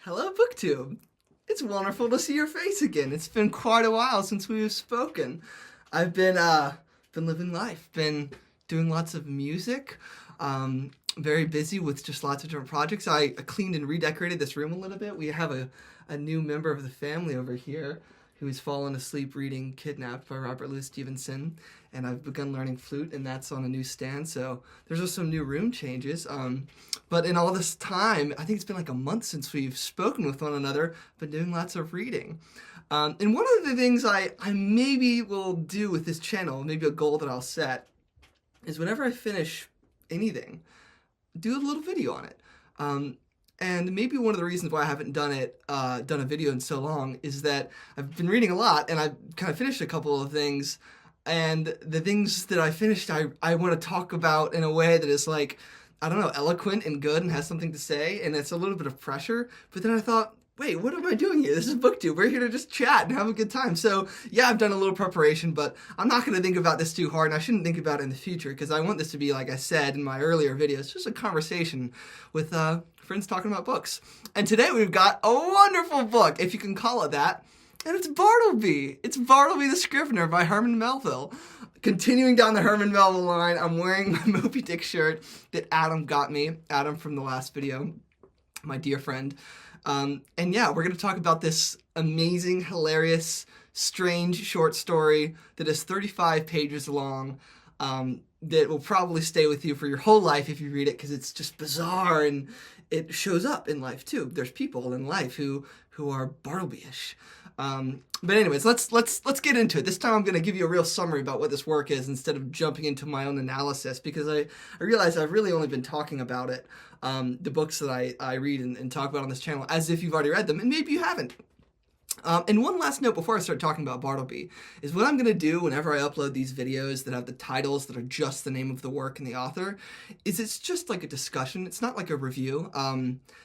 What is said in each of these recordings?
Hello, BookTube. It's wonderful to see your face again. It's been quite a while since we've spoken. I've been living life, been doing lots of music, very busy with just lots of different projects. I cleaned and redecorated this room a little bit. We have a new member of the family over here who has fallen asleep reading Kidnapped by Robert Louis Stevenson, and I've begun learning flute, and that's on a new stand, so there's just some new room changes. But in all this time, I think it's been like a month since we've spoken with one another, been doing lots of reading. And one of the things I maybe will do with this channel, maybe a goal that I'll set, is whenever I finish anything, do a little video on it. And maybe one of the reasons why I haven't done a video in so long is that I've been reading a lot, and I've kind of finished a couple of things, and the things that I finished, I want to talk about in a way that is like, I don't know, eloquent and good and has something to say, and it's a little bit of pressure. But then I thought, wait, what am I doing here? This is BookTube. We're here to just chat and have a good time. So yeah, I've done a little preparation, but I'm not going to think about this too hard, and I shouldn't think about it in the future, because I want this to be, like I said in my earlier videos, just a conversation with friends talking about books. And today we've got a wonderful book, if you can call it that, and it's Bartleby. It's Bartleby the Scrivener by Herman Melville. Continuing down the Herman Melville line, I'm wearing my Moby Dick shirt that Adam got me, Adam from the last video, my dear friend. And yeah, we're going to talk about this amazing, hilarious, strange short story that is 35 pages long, that will probably stay with you for your whole life if you read it, because it's just bizarre, and it shows up in life too. There's people in life who are Bartleby-ish. But anyways, let's get into it. This time I'm going to give you a real summary about what this work is instead of jumping into my own analysis, because I realize I've really only been talking about it, the books that I read and talk about on this channel, as if you've already read them, and maybe you haven't. And one last note before I start talking about Bartleby is what I'm going to do whenever I upload these videos that have the titles that are just the name of the work and the author, is it's just like a discussion. It's not like a review,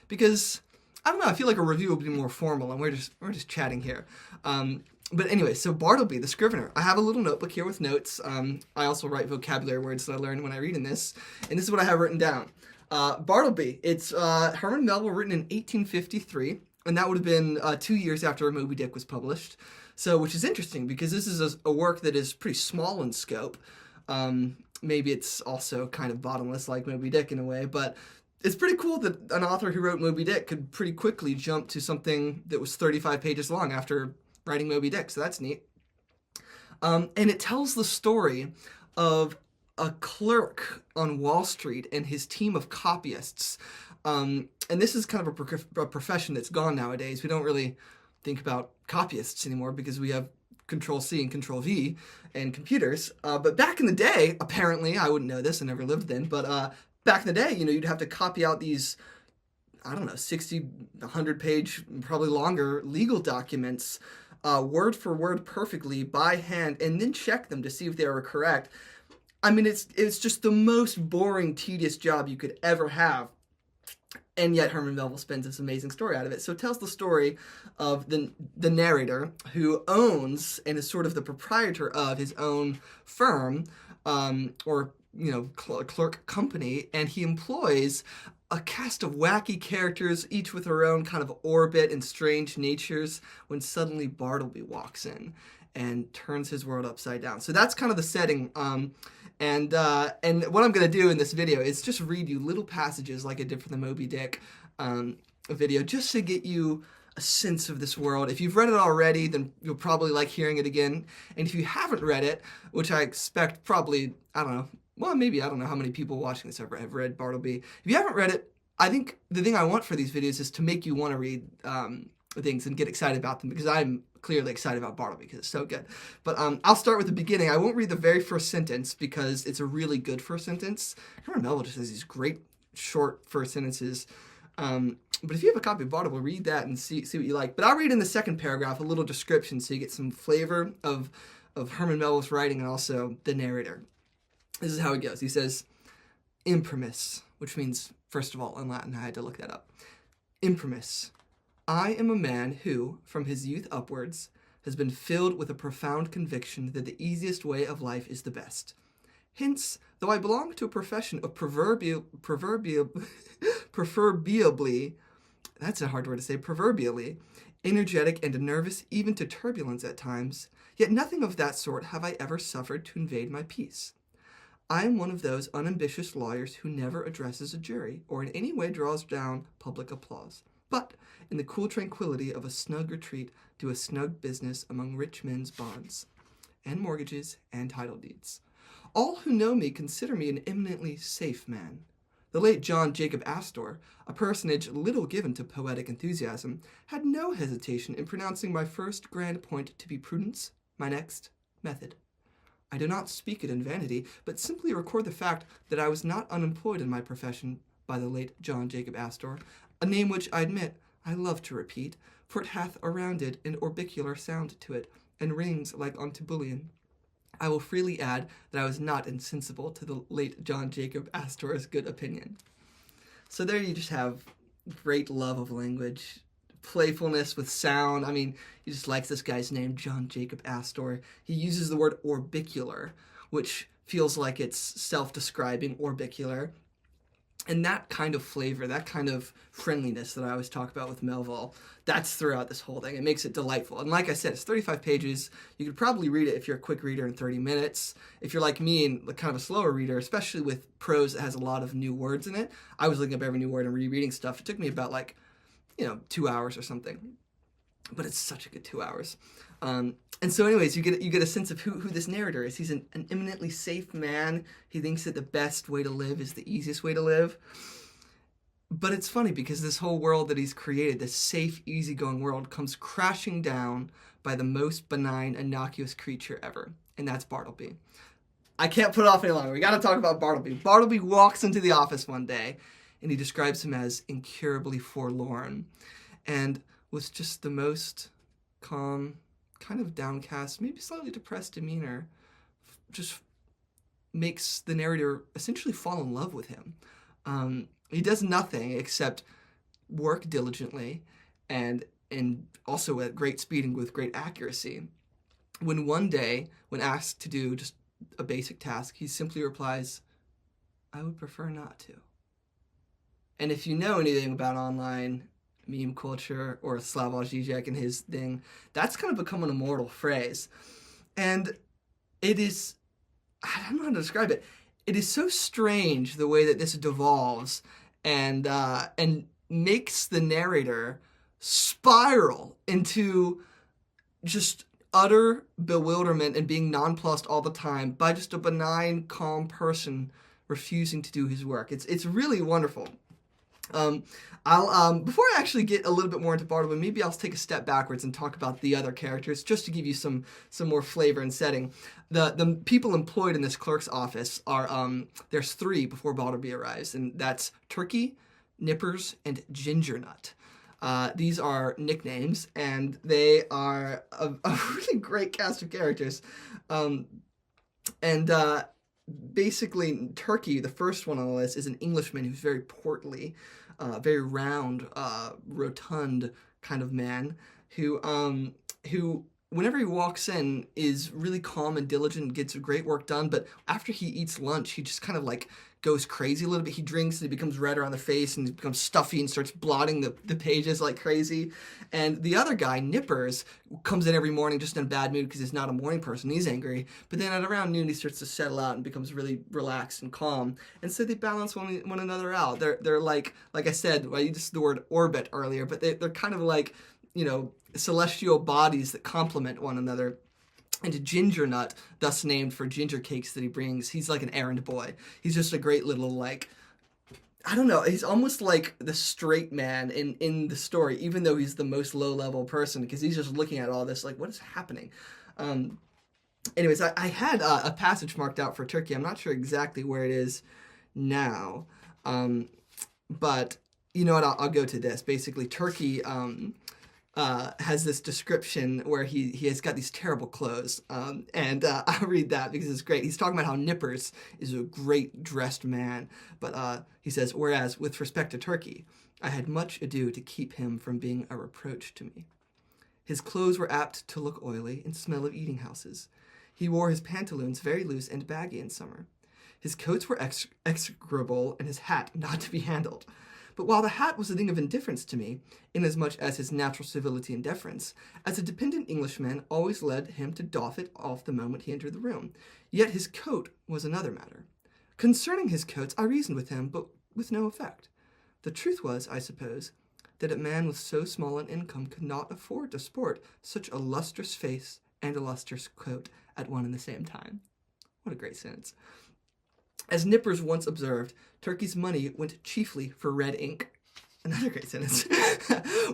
because I don't know, I feel like a review would be more formal, and we're just chatting here. But anyway, so Bartleby the Scrivener. I have a little notebook here with notes. I also write vocabulary words that I learned when I read in this, and this is what I have written down. Bartleby, it's Herman Melville, written in 1853. And that would have been 2 years after Moby Dick was published. So, which is interesting, because this is a work that is pretty small in scope. Maybe it's also kind of bottomless like Moby Dick in a way, but it's pretty cool that an author who wrote Moby Dick could pretty quickly jump to something that was 35 pages long after writing Moby Dick, so that's neat. And it tells the story of a clerk on Wall Street and his team of copyists. And this is kind of a profession that's gone nowadays. We don't really think about copyists anymore because we have Control-C and Control-V and computers. But back in the day, apparently, I wouldn't know this, I never lived then, but back in the day, you'd have to copy out these, I don't know, 60, 100-page, probably longer legal documents, word for word perfectly by hand, and then check them to see if they were correct. I mean, it's just the most boring, tedious job you could ever have. And yet Herman Melville spins this amazing story out of it. So it tells the story of the narrator, who owns and is sort of the proprietor of his own firm, or clerk company, and he employs a cast of wacky characters, each with their own kind of orbit and strange natures, when suddenly Bartleby walks in and turns his world upside down. So that's kind of the setting. And what I'm going to do in this video is just read you little passages like I did for the Moby Dick video, just to get you a sense of this world. If you've read it already, then you'll probably like hearing it again. And if you haven't read it, which I expect probably, I don't know, well, maybe, I don't know how many people watching this have read Bartleby. If you haven't read it, I think the thing I want for these videos is to make you want to read things and get excited about them, because I'm clearly excited about Bartleby because it's so good. But I'll start with the beginning. I won't read the very first sentence because it's a really good first sentence. Herman Melville just has these great short first sentences. But if you have a copy of Bartleby, read that and see what you like. But I'll read in the second paragraph a little description so you get some flavor of Herman Melville's writing and also the narrator. This is how it goes. He says, imprimis, which means, first of all, in Latin, I had to look that up. Imprimis. I am a man who, from his youth upwards, has been filled with a profound conviction that the easiest way of life is the best. Hence, though I belong to a profession of proverbially that's a hard word to say, proverbially, energetic and nervous even to turbulence at times, yet nothing of that sort have I ever suffered to invade my peace. I am one of those unambitious lawyers who never addresses a jury or in any way draws down public applause, but in the cool tranquility of a snug retreat do a snug business among rich men's bonds and mortgages and title deeds. All who know me consider me an eminently safe man. The late John Jacob Astor, a personage little given to poetic enthusiasm, had no hesitation in pronouncing my first grand point to be prudence, my next, method. I do not speak it in vanity, but simply record the fact that I was not unemployed in my profession by the late John Jacob Astor, a name which I admit I love to repeat, for it hath a rounded and orbicular sound to it, and rings like unto bullion. I will freely add that I was not insensible to the late John Jacob Astor's good opinion. So there you just have great love of language, playfulness with sound. I mean, he just likes this guy's name, John Jacob Astor. He uses the word orbicular, which feels like it's self-describing, orbicular. And that kind of flavor, that kind of friendliness that I always talk about with Melville, that's throughout this whole thing. It makes it delightful. And like I said, it's 35 pages. You could probably read it if you're a quick reader in 30 minutes. If you're like me and kind of a slower reader, especially with prose that has a lot of new words in it, I was looking up every new word and rereading stuff. It took me about 2 hours or something. But it's such a good 2 hours. And so anyways, you get a sense of who this narrator is. He's an eminently safe man. He thinks that the best way to live is the easiest way to live. But it's funny because this whole world that he's created, this safe, easygoing world, comes crashing down by the most benign, innocuous creature ever. And that's Bartleby. I can't put it off any longer. We got to talk about Bartleby. Bartleby walks into the office one day, and he describes him as incurably forlorn. And was just the most calm, kind of downcast, maybe slightly depressed demeanor, just makes the narrator essentially fall in love with him. He does nothing except work diligently and also at great speed and with great accuracy. When one day, when asked to do just a basic task, he simply replies, "I would prefer not to." And if you know anything about online meme culture or Slavoj Žižek and his thing, that's kind of become an immortal phrase. And it is, I don't know how to describe it. It is so strange the way that this devolves and makes the narrator spiral into just utter bewilderment and being nonplussed all the time by just a benign, calm person refusing to do his work. It's really wonderful. Before I actually get a little bit more into Bartleby, maybe I'll take a step backwards and talk about the other characters, just to give you some more flavor and setting. The people employed in this clerk's office are, there's 3 before Bartleby arrives, and that's Turkey, Nippers, and Gingernut. These are nicknames, and they are a really great cast of characters. Basically, Turkey, the first one on the list, is an Englishman who's very portly, very round, rotund kind of man who, whenever he walks in, is really calm and diligent, gets great work done, but after he eats lunch, he just kind of goes crazy a little bit. He drinks and he becomes red around the face and he becomes stuffy and starts blotting the pages like crazy. And the other guy, Nippers, comes in every morning just in a bad mood because he's not a morning person. He's angry. But then at around noon, he starts to settle out and becomes really relaxed and calm. And so they balance one another out. They're like I said, I used the word orbit earlier, but they're kind of like, celestial bodies that complement one another. And Gingernut, thus named for ginger cakes that he brings, he's like an errand boy. He's just a great little, I don't know, he's almost like the straight man in the story, even though he's the most low-level person, because he's just looking at all this, what is happening? Anyways, I had a passage marked out for Turkey. I'm not sure exactly where it is now, but you know what, I'll go to this. Basically, Turkey has this description where he has got these terrible clothes, and I'll read that because it's great. He's talking about how Nippers is a great dressed man, but he says, "Whereas with respect to Turkey, I had much ado to keep him from being a reproach to me. His clothes were apt to look oily and smell of eating houses. He wore his pantaloons very loose and baggy in summer. His coats were execrable and his hat not to be handled. But while the hat was a thing of indifference to me, inasmuch as his natural civility and deference, as a dependent Englishman always led him to doff it off the moment he entered the room, yet his coat was another matter. Concerning his coats I reasoned with him, but with no effect. The truth was, I suppose, that a man with so small an income could not afford to sport such a lustrous face and a lustrous coat at one and the same time. What a great sentence. As Nippers once observed, Turkey's money went chiefly for red ink. Another great sentence.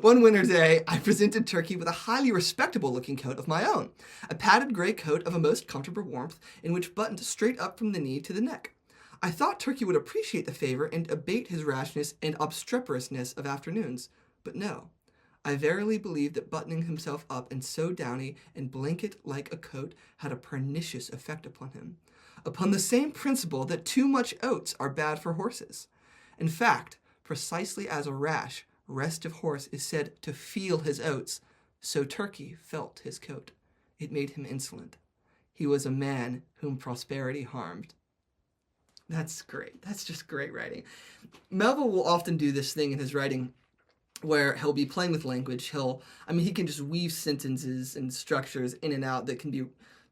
One winter day, I presented Turkey with a highly respectable-looking coat of my own, a padded gray coat of a most comfortable warmth, in which buttoned straight up from the knee to the neck. I thought Turkey would appreciate the favor and abate his rashness and obstreperousness of afternoons, but no. I verily believe that buttoning himself up in so downy and blanket-like a coat had a pernicious effect upon him, upon the same principle that too much oats are bad for horses. In fact, precisely as a rash, restive horse is said to feel his oats, so Turkey felt his coat. It made him insolent. He was a man whom prosperity harmed. That's great. That's just great writing. Melville will often do this thing in his writing where he'll be playing with language. He can just weave sentences and structures in and out that can be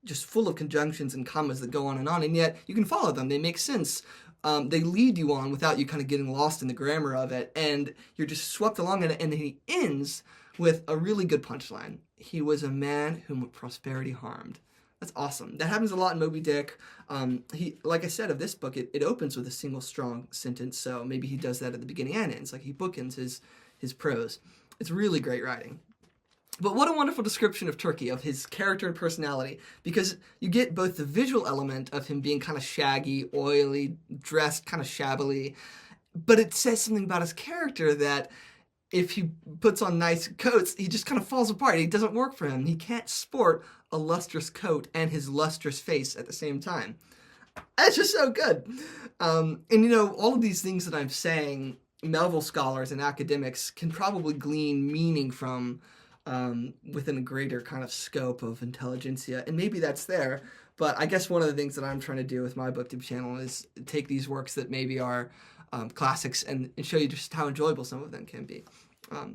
just full of conjunctions and commas that go on, and yet you can follow them. They make sense. They lead you on without you kind of getting lost in the grammar of it, and you're just swept along in it, and then he ends with a really good punchline. He was a man whom prosperity harmed. That's awesome. That happens a lot in Moby Dick. Like I said, of this book, it opens with a single strong sentence, so maybe he does that at the beginning and ends. Like, he bookends his prose. It's really great writing. But what a wonderful description of Turkey, of his character and personality, because you get both the visual element of him being kind of shaggy, oily, dressed kind of shabbily, but it says something about his character that if he puts on nice coats, he just kind of falls apart. It doesn't work for him. He can't sport a lustrous coat and his lustrous face at the same time. It's just so good. All of these things that I'm saying, Melville scholars and academics can probably glean meaning from within a greater kind of scope of intelligentsia, and maybe that's there, but I guess one of the things that I'm trying to do with my booktube channel is take these works that maybe are classics and show you just how enjoyable some of them can be,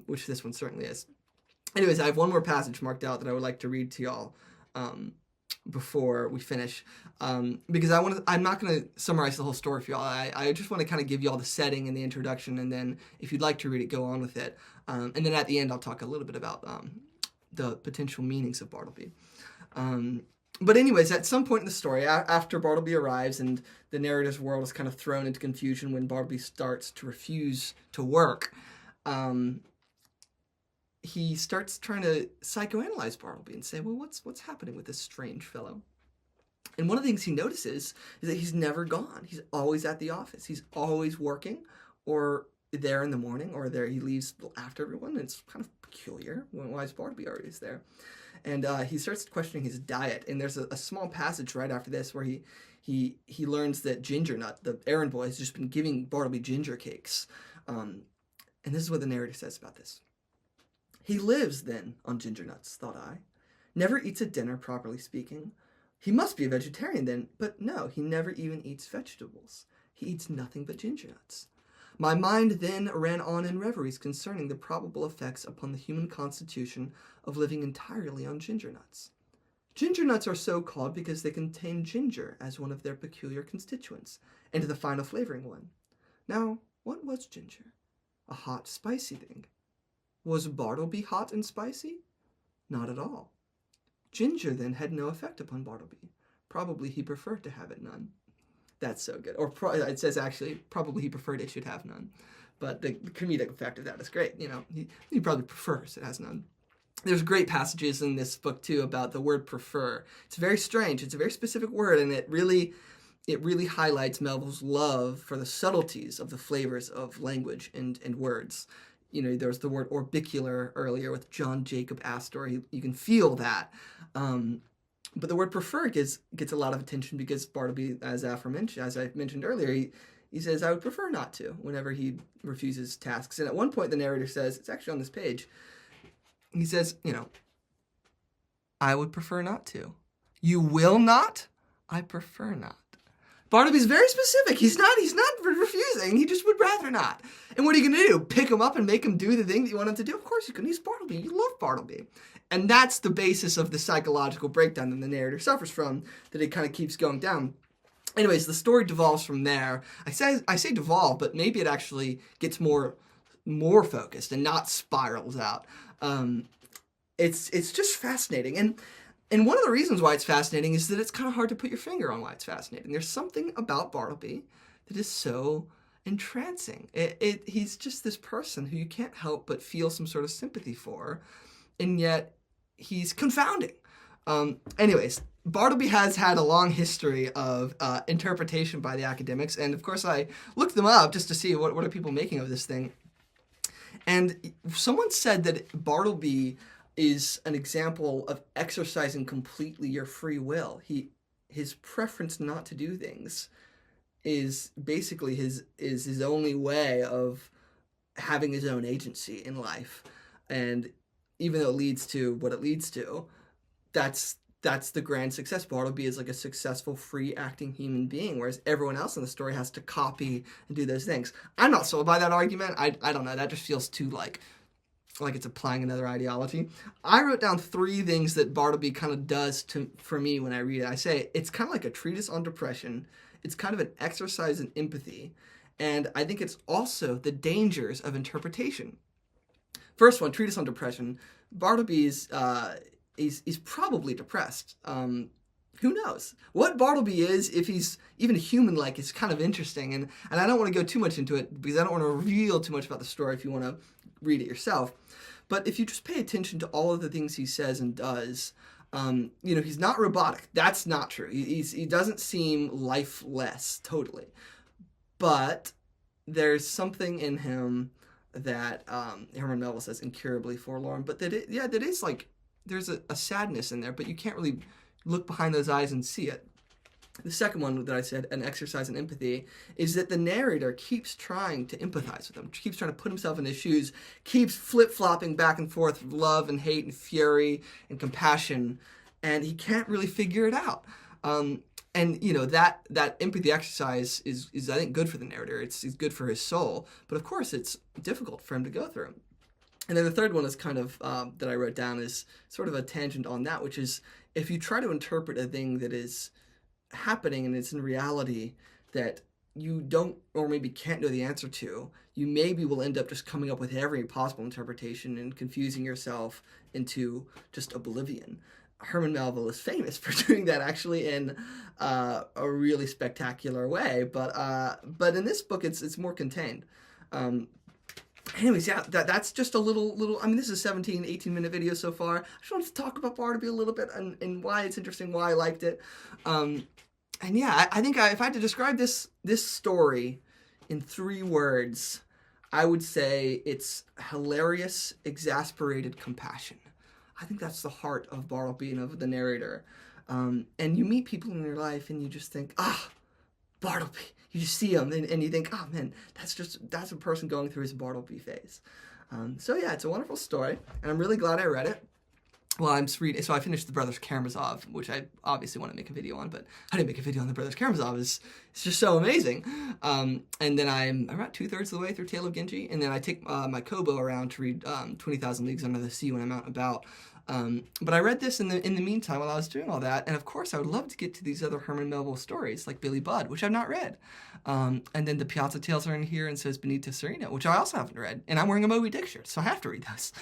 which this one certainly is. Anyways, I have one more passage marked out that I would like to read to y'all before we finish, because I'm not going to summarize the whole story for y'all. I just want to kind of give y'all the setting and the introduction, and then if you'd like to read it, go on with it. And then at the end, I'll talk a little bit about the potential meanings of Bartleby. But anyways, at some point in the story, after Bartleby arrives and the narrative's world is kind of thrown into confusion when Bartleby starts to refuse to work, he starts trying to psychoanalyze Bartleby and say, well, what's happening with this strange fellow? And one of the things he notices is that he's never gone. He's always at the office. He's always working, or there in the morning, or there he leaves after everyone. And it's kind of peculiar. Why is Bartleby always there? And he starts questioning his diet. And there's a small passage right after this where he learns that Ginger Nut, the errand boy, has just been giving Bartleby ginger cakes. And this is what the narrator says about this. He lives, then, on ginger nuts, thought I. Never eats a dinner, properly speaking. He must be a vegetarian, then, but no, he never even eats vegetables. He eats nothing but ginger nuts. My mind then ran on in reveries concerning the probable effects upon the human constitution of living entirely on ginger nuts. Ginger nuts are so called because they contain ginger as one of their peculiar constituents, and the final flavoring one. Now, what was ginger? A hot, spicy thing. Was Bartleby hot and spicy? Not at all. Ginger, then, had no effect upon Bartleby. Probably he preferred to have it none. That's so good. Or it says, actually, probably he preferred it should have none. But the comedic effect of that is great. He probably prefers it has none. There's great passages in this book, too, about the word prefer. It's very strange. It's a very specific word, and it really highlights Melville's love for the subtleties of the flavors of language and words. There was the word orbicular earlier with John Jacob Astor. You can feel that. But the word prefer gets a lot of attention because Bartleby, as I mentioned earlier, he says, I would prefer not to, whenever he refuses tasks. And at one point, the narrator says, it's actually on this page, he says, I would prefer not to. You will not? I prefer not. Bartleby's very specific. He's not refusing. He just would rather not. And what are you going to do? Pick him up and make him do the thing that you want him to do? Of course you can. He's Bartleby. You love Bartleby. And that's the basis of the psychological breakdown that the narrator suffers from, that it kind of keeps going down. Anyways, the story devolves from there. I say devolve, but maybe it actually gets more focused and not spirals out. It's just fascinating. And one of the reasons why it's fascinating is that it's kind of hard to put your finger on why it's fascinating. There's something about Bartleby that is so entrancing. He's just this person who you can't help but feel some sort of sympathy for, and yet he's confounding. Anyways, Bartleby has had a long history of interpretation by the academics, and of course I looked them up just to see what are people making of this thing. And someone said that Bartleby is an example of exercising completely your free will. His preference not to do things is basically his only way of having his own agency in life. And even though it leads to what it leads to, that's the grand success. Bartleby is like a successful, free-acting human being, whereas everyone else in the story has to copy and do those things. I'm not sold by that argument. I don't know. That just feels too like it's applying another ideology. I wrote down 3 things that Bartleby kind of does for me when I read it. I say it's kind of like a treatise on depression. It's kind of an exercise in empathy. And I think it's also the dangers of interpretation. First one, treatise on depression. Bartleby's he's probably depressed. Who knows? What Bartleby is, if he's even human-like, is kind of interesting. And I don't want to go too much into it because I don't want to reveal too much about the story if you want to read it yourself. But if you just pay attention to all of the things he says and does, he's not robotic. That's not true. He doesn't seem lifeless, totally. But there's something in him that Herman Melville says incurably forlorn, but that is like, there's a sadness in there, but you can't really look behind those eyes and see it. The second one that I said, an exercise in empathy, is that the narrator keeps trying to empathize with him, keeps trying to put himself in his shoes, keeps flip-flopping back and forth, love and hate and fury and compassion, and he can't really figure it out. And that empathy exercise is I think good for the narrator. It's good for his soul, but of course it's difficult for him to go through. And then the third one is kind of that I wrote down is sort of a tangent on that, which is if you try to interpret a thing that is happening and it's in reality that you don't or maybe can't know the answer to, you maybe will end up just coming up with every possible interpretation and confusing yourself into just oblivion. Herman Melville is famous for doing that actually in a really spectacular way, but in this book it's more contained. Anyways, yeah, that's just a little, I mean, this is a 17, 18-minute video so far. I just wanted to talk about Bartleby a little bit and why it's interesting, why I liked it. And yeah, I think if I had to describe this story in 3 words, I would say it's hilarious, exasperated compassion. I think that's the heart of Bartleby and of the narrator. And you meet people in your life and you just think, Bartleby. You just see him and you think, oh man, that's a person going through his Bartleby phase. So yeah, it's a wonderful story, and I'm really glad I read it. Well, I'm just reading, so I finished The Brothers Karamazov, which I obviously want to make a video on, but I didn't make a video on The Brothers Karamazov. It's just so amazing. And then I'm about 2/3 of the way through Tale of Genji, and then I take my Kobo around to read 20,000 Leagues Under the Sea when I'm out and about. But I read this in the meantime while I was doing all that, and of course I would love to get to these other Herman Melville stories, like Billy Budd, which I've not read. And then the Piazza Tales are in here, and so is Benito Cereno, which I also haven't read, and I'm wearing a Moby Dick shirt, so I have to read those.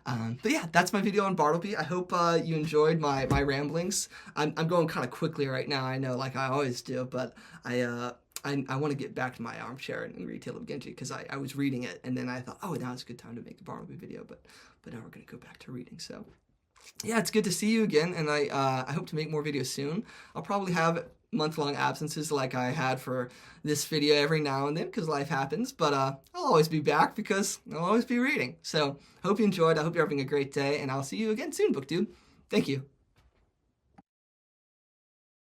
But yeah, that's my video on Bartleby. I hope you enjoyed my ramblings. I'm going kind of quickly right now, I know, like I always do, but I want to get back to my armchair and read Tale of Genji, because I was reading it, and then I thought, oh, now it's a good time to make the Bartleby video, but now we're going to go back to reading, so... Yeah, it's good to see you again, and I hope to make more videos soon. I'll probably have month-long absences like I had for this video every now and then, because life happens, but I'll always be back because I'll always be reading. So, hope you enjoyed, I hope you're having a great day, and I'll see you again soon, BookTube. Thank you.